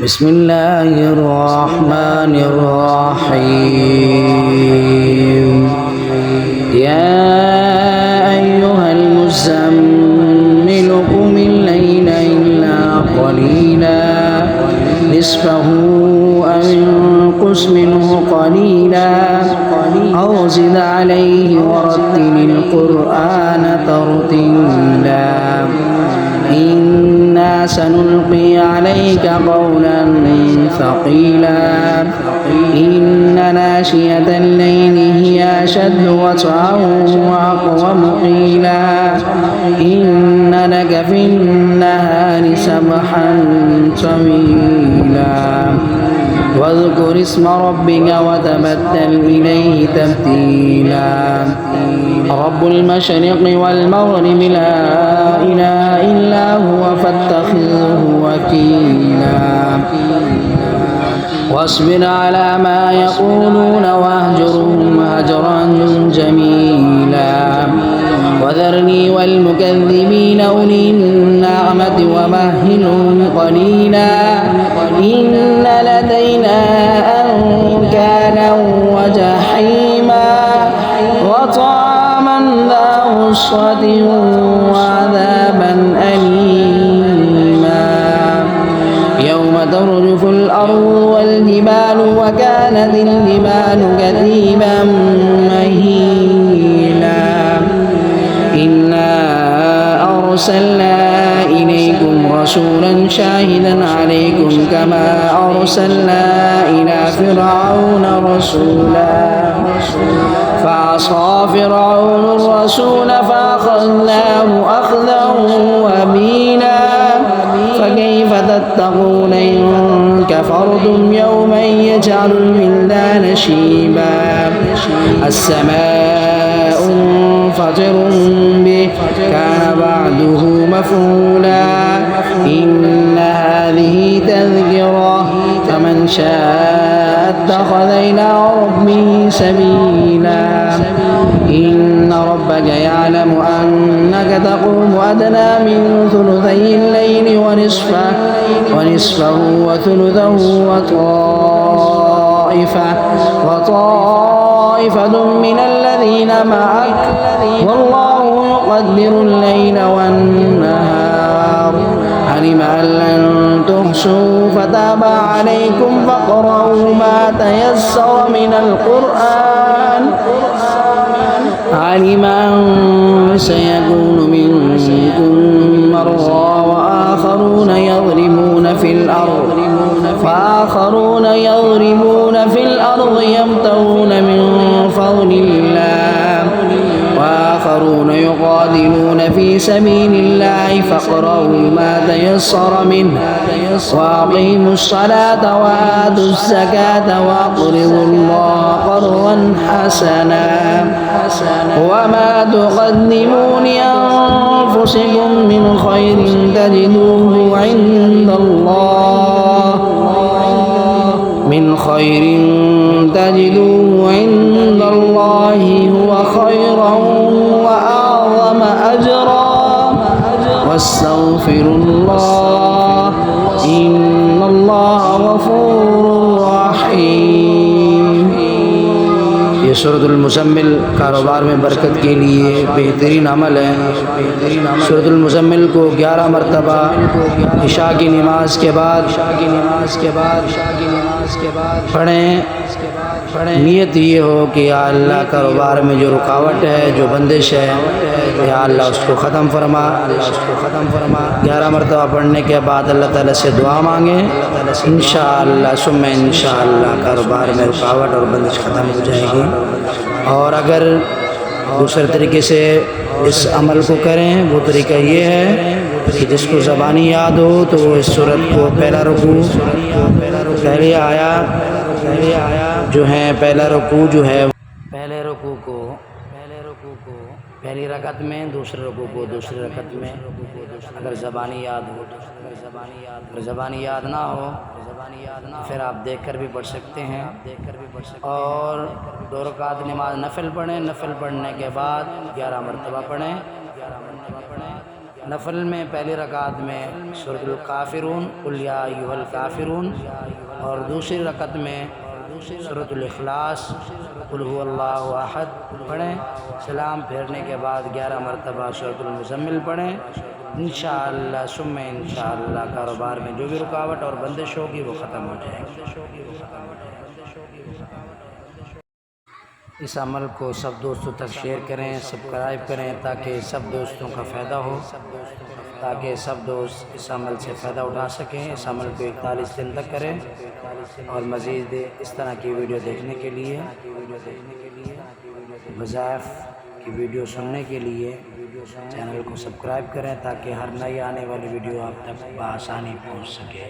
بسم الله الرحمن الرحيم يا أيها المزمل قم الليل إلا قليلا نصفه أو انقص منه قليلا أو زد عليه ورتل القرآن ترتيلا إنا سنلقي عليك قولا ثقيلا إن ناشئة الليل هي أشد وطئا وأقوم قيلا إن لك في النهار سبحا طويلا واذكر اسم ربك وتبتل إليه تبتيلا رب المشرق والمغرب لا إله إلا هو فاتخذه وكيلا واصبر على ما يقولون واهجرهم هجرا جميلا وذرني والمكذبين أولي النعمة ومهلهم قليلا إن لدينا أنكالا وجحيما وطعاما ذا غصة وعذابا أليما يوم ترجف الأرض والجبال وكانت الجبال كثيبا مهيلا إنا أرسلنا إليكم رسولا شاهدا عليكم كما أرسلنا إلى فرعون رسولا فعصى فرعون الرسول فأخذناه أخذا وبيلا فكيف تتقون إن كفرتم يوما يجعل الولدان شيبا السماء منفطر به كان بعده مفعولا إن هذه تذكرة فمن شاء اتخذ إلى ربه سبيلا إن ربك يعلم أنك تقوم أدنى من ثلثي الليل ونصفه وثلثه وطائفة من الذين معك والله يقدر الليل والنهار علم أن لن تحصوا فتاب عليكم فاقرؤوا ما تيسر من القرآن علم أن سيكون منكم مرضى وآخرون يضربون في الأرض يبتغون من فضل الله وآخرون يقاتلون في سبيل الله فاقرؤوا ما تيسر منه وأقيموا الصلاة وآتوا الزكاة وأقرضوا الله قرضا حسنا وما تقدموا لأنفسكم من خير تجدوه عند الله هو خيرا وأعظم أجرا واستغفر الله إن الله غفور رحيم. یہ سورۃ المزمل کاروبار میں برکت کے لیے بہترین عمل ہے. سورۃ المزمل کو 11 مرتبہ عشاء کی نماز کے بعد پڑھیں. نیت یہ ہو کہ یا اللہ کاروبار میں جو رکاوٹ ہے، جو بندش ہے، یا اللہ اس کو ختم فرما. 11 مرتبہ پڑھنے کے بعد اللہ تعالیٰ سے دعا مانگیں. انشاءاللہ ثم انشاءاللہ کاروبار میں رکاوٹ اور بندش ختم ہو جائے گی. اور اگر دوسرے طریقے سے اس عمل کو کریں، وہ طریقہ یہ ہے کہ جس کو زبانی یاد ہو تو وہ اس صورت کو پہلا رکوع پہلے رکوع کو پہلی رکعت میں، دوسرے رکوع کو دوسری رکعت میں اگر زبانی یاد ہو. اگر زبانی یاد نہ ہو پھر آپ دیکھ کر بھی پڑھ سکتے ہیں. اور 2 رکعت نماز نفل پڑھیں. نفل پڑھنے کے بعد 11 مرتبہ پڑھیں. نفل میں پہلی رکعت میں سورۃ الکافرون قل یا ایھا الکافرون اور دوسری رکعت میں سورۃ الاخلاص قل هو اللہ احد پڑھیں۔ سلام پھیرنے کے بعد 11 مرتبہ سورۃ المزمل پڑھیں۔ انشاءاللہ ثم انشاءاللہ کاروبار میں جو بھی رکاوٹ اور بندش ہوگی وہ ختم ہو جائے گی۔ اس عمل کو سب دوستوں تک شیئر کریں، سبسکرائب کریں تاکہ سب دوستوں کا فائدہ ہو، تاکہ سب دوست اس عمل سے فائدہ اٹھا سکیں۔ اس عمل کو 41 دن تک کریں اور مزید اس طرح کی ویڈیو دیکھنے کے لیے، وظائف کی ویڈیو سننے کے لیے چینل کو سبسکرائب کریں تاکہ ہر نئی آنے والی ویڈیو آپ تک بآسانی پہنچ سکے۔